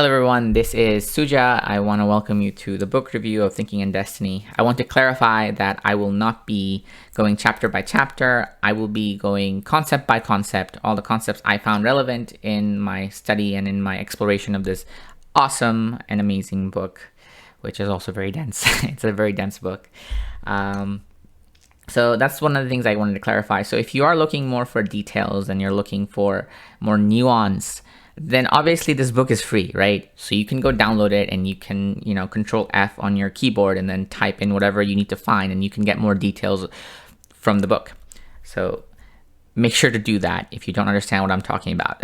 Hello everyone, this is Suja. I want to welcome you to the book review of Thinking in Destiny. I want to clarify that I will not be going chapter by chapter. I will be going concept by concept, all the concepts I found relevant in my study and in my exploration of this awesome and amazing book, which is also very dense. It's a very dense book. So that's one of the things I wanted to clarify. So if you are looking more for details and you're looking for more nuance, then obviously this book is free, right? So you can go download it and you can, Control F on your keyboard and then type in whatever you need to find and you can get more details from the book. So make sure to do that if you don't understand what I'm talking about.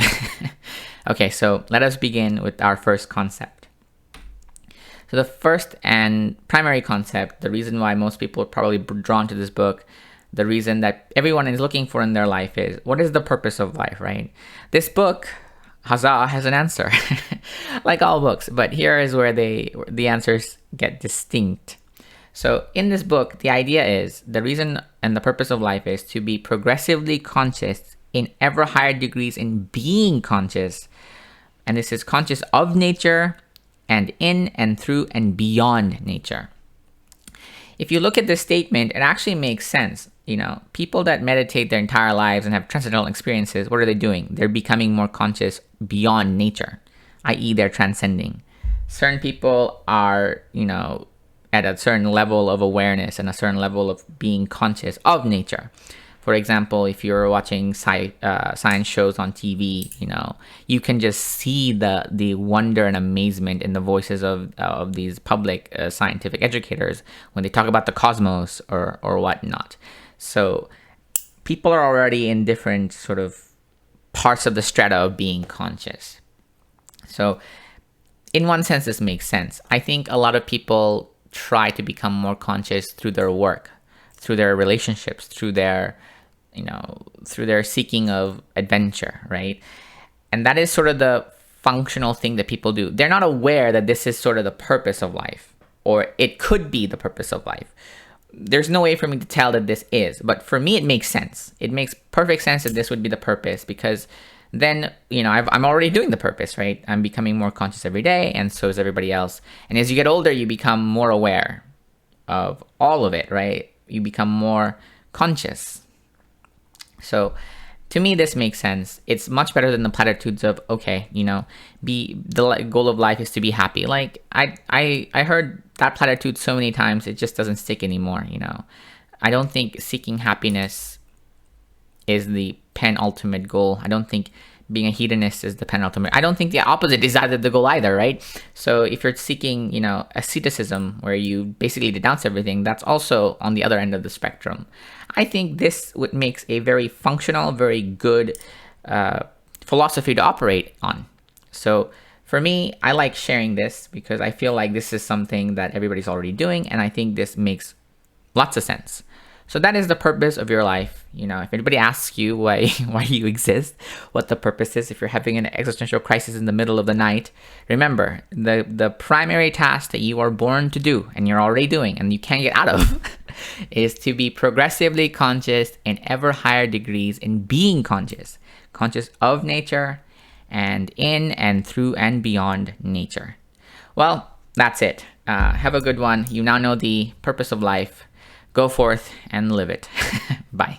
Okay, so let us begin with our first concept. So the first and primary concept, the reason why most people are probably drawn to this book, the reason that everyone is looking for in their life is, what is the purpose of life, right? This book, huzzah, has an answer, like all books, but here is where the answers get distinct. So in this book, the idea is, the reason and the purpose of life is to be progressively conscious in ever higher degrees in being conscious. And this is conscious of nature and in and through and beyond nature. If you look at this statement, it actually makes sense. People that meditate their entire lives and have transcendental experiences, what are they doing? They're becoming more conscious beyond nature, i.e. they're transcending. Certain people are, at a certain level of awareness and a certain level of being conscious of nature. For example, if you're watching science shows on TV, you can just see the wonder and amazement in the voices of these public scientific educators when they talk about the cosmos or whatnot. So people are already in different sort of parts of the strata of being conscious. So in one sense, this makes sense. I think a lot of people try to become more conscious through their work, through their relationships, through their seeking of adventure, right? And that is sort of the functional thing that people do. They're not aware that this is sort of the purpose of life, or it could be the purpose of life. There's no way for me to tell that this is, but for me, it makes sense. It makes perfect sense that this would be the purpose, because then, I'm already doing the purpose, right? I'm becoming more conscious every day, and so is everybody else. And as you get older, you become more aware of all of it, right? You become more conscious. So to me, this makes sense. It's much better than the platitudes of, the goal of life is to be happy. Like I heard that platitude so many times, it just doesn't stick anymore. I don't think seeking happiness is the penultimate goal. I don't think being a hedonist is the penultimate. I don't think the opposite is either the goal either, right? So if you're seeking, asceticism, where you basically denounce everything, that's also on the other end of the spectrum. I think this makes a very functional, very good philosophy to operate on. So for me, I like sharing this because I feel like this is something that everybody's already doing, and I think this makes lots of sense. So that is the purpose of your life. If anybody asks you why you exist, what the purpose is, if you're having an existential crisis in the middle of the night, remember, the primary task that you are born to do, and you're already doing, and you can't get out of, is to be progressively conscious in ever higher degrees in being conscious of nature, and in and through and beyond nature. Well, that's it. Have a good one. You now know the purpose of life. Go forth and live it. Bye.